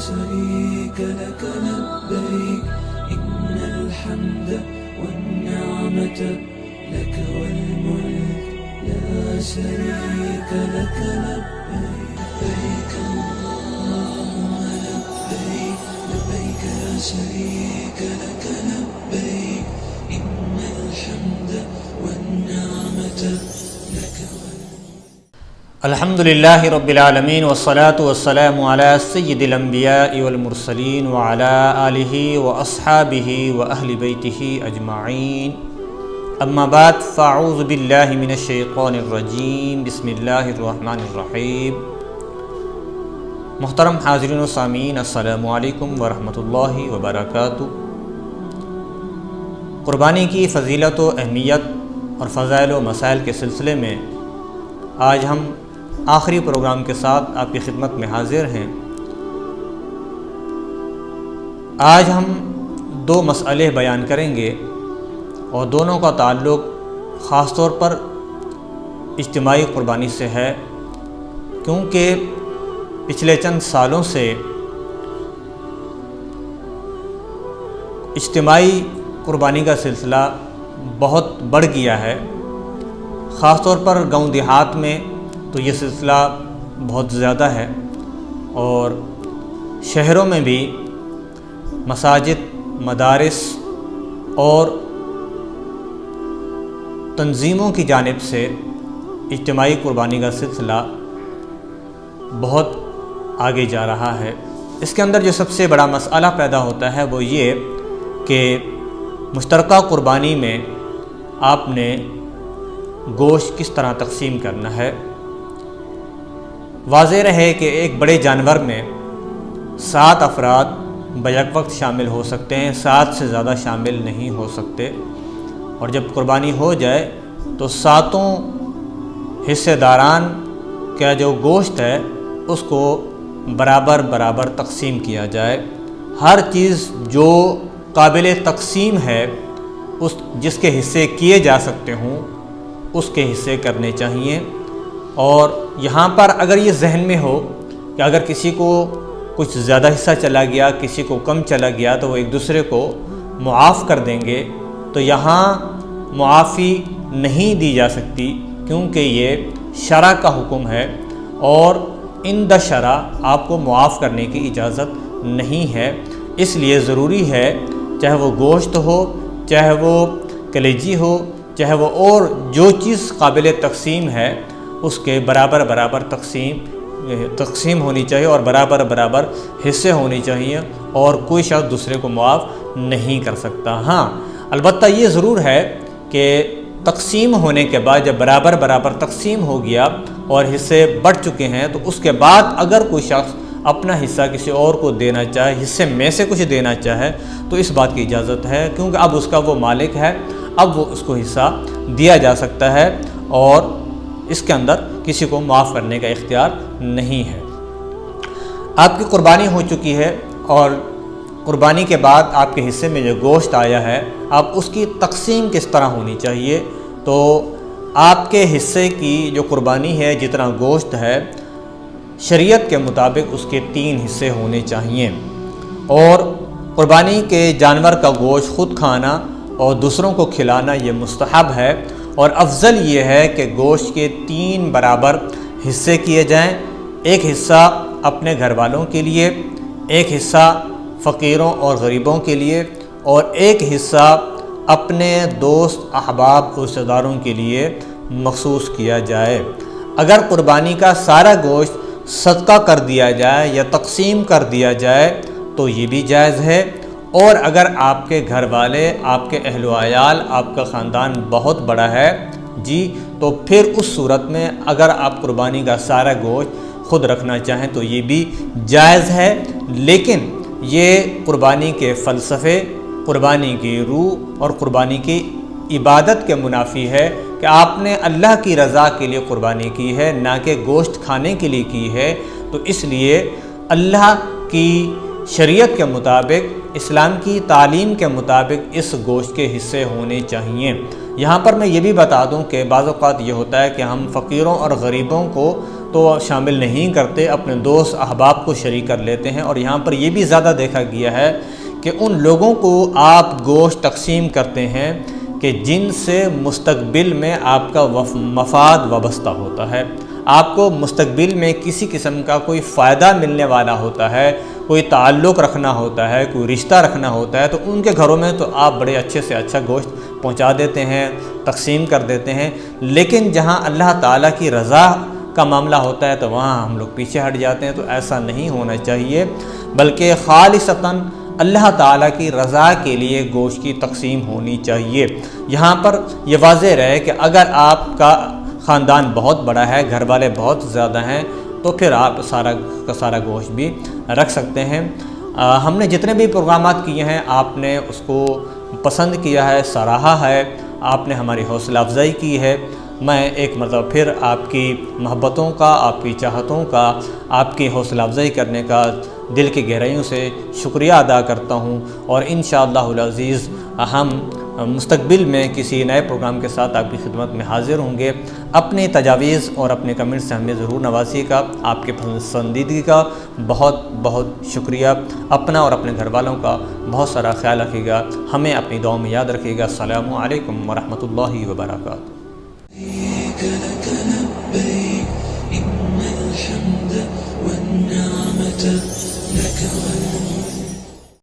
شريك لك لبيك إن الحمد والنعمة لك والملك لا شريك لك لبيك لبيك اللهم لبيك لبيك لا شريك لك لبيك إن الحمد والنعمة لك الحمد للہ رب العالمین والصلاة والسلام علی سید الانبیاء والمرسلین وعلی آلہ واصحابہ واہل بیتہ اجمعین اما بعد فاعوذ باللہ من الشیطان الرجیم بسم اللہ الرحمن الرحیم۔ محترم حاضرین و سامعین، السلام علیکم ورحمۃ اللہ وبرکاتہ۔ قربانی کی فضیلت و اہمیت اور فضائل و مسائل کے سلسلے میں آج ہم آخری پروگرام کے ساتھ آپ کی خدمت میں حاضر ہیں۔ آج ہم دو مسئلے بیان کریں گے اور دونوں کا تعلق خاص طور پر اجتماعی قربانی سے ہے، کیونکہ پچھلے چند سالوں سے اجتماعی قربانی کا سلسلہ بہت بڑھ گیا ہے۔ خاص طور پر گاؤں دیہات میں تو یہ سلسلہ بہت زیادہ ہے، اور شہروں میں بھی مساجد، مدارس اور تنظیموں کی جانب سے اجتماعی قربانی کا سلسلہ بہت آگے جا رہا ہے۔ اس کے اندر جو سب سے بڑا مسئلہ پیدا ہوتا ہے وہ یہ کہ مشترکہ قربانی میں آپ نے گوشت کس طرح تقسیم کرنا ہے۔ واضح رہے کہ ایک بڑے جانور میں 7 افراد بیک وقت شامل ہو سکتے ہیں، 7 سے زیادہ شامل نہیں ہو سکتے، اور جب قربانی ہو جائے تو 7 حصے داران کا جو گوشت ہے اس کو برابر برابر تقسیم کیا جائے۔ ہر چیز جو قابل تقسیم ہے، جس کے حصے کیے جا سکتے ہوں اس کے حصے کرنے چاہیے۔ اور یہاں پر اگر یہ ذہن میں ہو کہ اگر کسی کو کچھ زیادہ حصہ چلا گیا، کسی کو کم چلا گیا، تو وہ ایک دوسرے کو معاف کر دیں گے، تو یہاں معافی نہیں دی جا سکتی، کیونکہ یہ شرع کا حکم ہے، اور عند شرع آپ کو معاف کرنے کی اجازت نہیں ہے۔ اس لیے ضروری ہے، چاہے وہ گوشت ہو، چاہے وہ کلیجی ہو، چاہے وہ اور جو چیز قابل تقسیم ہے، اس کے برابر برابر تقسیم ہونی چاہیے، اور برابر برابر حصے ہونے چاہیے، اور کوئی شخص دوسرے کو معاف نہیں کر سکتا۔ ہاں، البتہ یہ ضرور ہے کہ تقسیم ہونے کے بعد جب برابر برابر تقسیم ہو گیا اور حصے بڑھ چکے ہیں، تو اس کے بعد اگر کوئی شخص اپنا حصہ کسی اور کو دینا چاہے، حصے میں سے کچھ دینا چاہے، تو اس بات کی اجازت ہے، کیونکہ اب اس کا وہ مالک ہے، اب وہ اس کو حصہ دیا جا سکتا ہے، اور اس کے اندر کسی کو معاف کرنے کا اختیار نہیں ہے۔ آپ کی قربانی ہو چکی ہے، اور قربانی کے بعد آپ کے حصے میں جو گوشت آیا ہے، اب اس کی تقسیم کس طرح ہونی چاہیے؟ تو آپ کے حصے کی جو قربانی ہے، جتنا گوشت ہے، شریعت کے مطابق اس کے 3 حصے ہونے چاہیے، اور قربانی کے جانور کا گوشت خود کھانا اور دوسروں کو کھلانا یہ مستحب ہے، اور افضل یہ ہے کہ گوشت کے 3 برابر حصے کیے جائیں، ایک حصہ اپنے گھر والوں کے لیے، ایک حصہ فقیروں اور غریبوں کے لیے، اور ایک حصہ اپنے دوست، احباب، رشتہ داروں کے لیے مخصوص کیا جائے۔ اگر قربانی کا سارا گوشت صدقہ کر دیا جائے یا تقسیم کر دیا جائے تو یہ بھی جائز ہے، اور اگر آپ کے گھر والے، آپ کے اہل و عیال، آپ کا خاندان بہت بڑا ہے تو پھر اس صورت میں اگر آپ قربانی کا سارا گوشت خود رکھنا چاہیں تو یہ بھی جائز ہے، لیکن یہ قربانی کے فلسفے، قربانی کی روح اور قربانی کی عبادت کے منافی ہے کہ آپ نے اللہ کی رضا کے لیے قربانی کی ہے، نہ کہ گوشت کھانے کے لیے کی ہے۔ تو اس لیے اللہ کی شریعت کے مطابق، اسلام کی تعلیم کے مطابق اس گوشت کے حصے ہونے چاہیے۔ یہاں پر میں یہ بھی بتا دوں کہ بعض اوقات یہ ہوتا ہے کہ ہم فقیروں اور غریبوں کو تو شامل نہیں کرتے، اپنے دوست احباب کو شریک کر لیتے ہیں۔ اور یہاں پر یہ بھی زیادہ دیکھا گیا ہے کہ ان لوگوں کو آپ گوشت تقسیم کرتے ہیں کہ جن سے مستقبل میں آپ کا مفاد وابستہ ہوتا ہے، آپ کو مستقبل میں کسی قسم کا کوئی فائدہ ملنے والا ہوتا ہے، کوئی تعلق رکھنا ہوتا ہے، کوئی رشتہ رکھنا ہوتا ہے، تو ان کے گھروں میں تو آپ بڑے اچھے سے اچھا گوشت پہنچا دیتے ہیں، تقسیم کر دیتے ہیں۔ لیکن جہاں اللہ تعالیٰ کی رضا کا معاملہ ہوتا ہے تو وہاں ہم لوگ پیچھے ہٹ جاتے ہیں۔ تو ایسا نہیں ہونا چاہیے، بلکہ خالصتاً اللہ تعالیٰ کی رضا کے لیے گوشت کی تقسیم ہونی چاہیے۔ یہاں پر یہ واضح رہے کہ اگر آپ کا خاندان بہت بڑا ہے، گھر والے بہت زیادہ ہیں، تو پھر آپ سارا کا سارا گوشت بھی رکھ سکتے ہیں۔ ہم نے جتنے بھی پروگرامات کیے ہیں آپ نے اس کو پسند کیا ہے، سراہا ہے، آپ نے ہماری حوصلہ افزائی کی ہے۔ میں ایک مرتبہ پھر آپ کی محبتوں کا، آپ کی چاہتوں کا، آپ کی حوصلہ افزائی کرنے کا دل کی گہرائیوں سے شکریہ ادا کرتا ہوں، اور انشاءاللہ العزیز ہم مستقبل میں کسی نئے پروگرام کے ساتھ آپ کی خدمت میں حاضر ہوں گے۔ اپنے تجاویز اور اپنے کمنٹ سے ہمیں ضرور نوازی گا۔ آپ کے پسندیدگی کا بہت بہت شکریہ۔ اپنا اور اپنے گھر والوں کا بہت سارا خیال رکھیے گا، ہمیں اپنی دعاؤں میں یاد رکھیے گا۔ السلام علیکم ورحمۃ اللہ وبرکاتہ۔ لك لبيك إن الحمد والنعمة لك والملك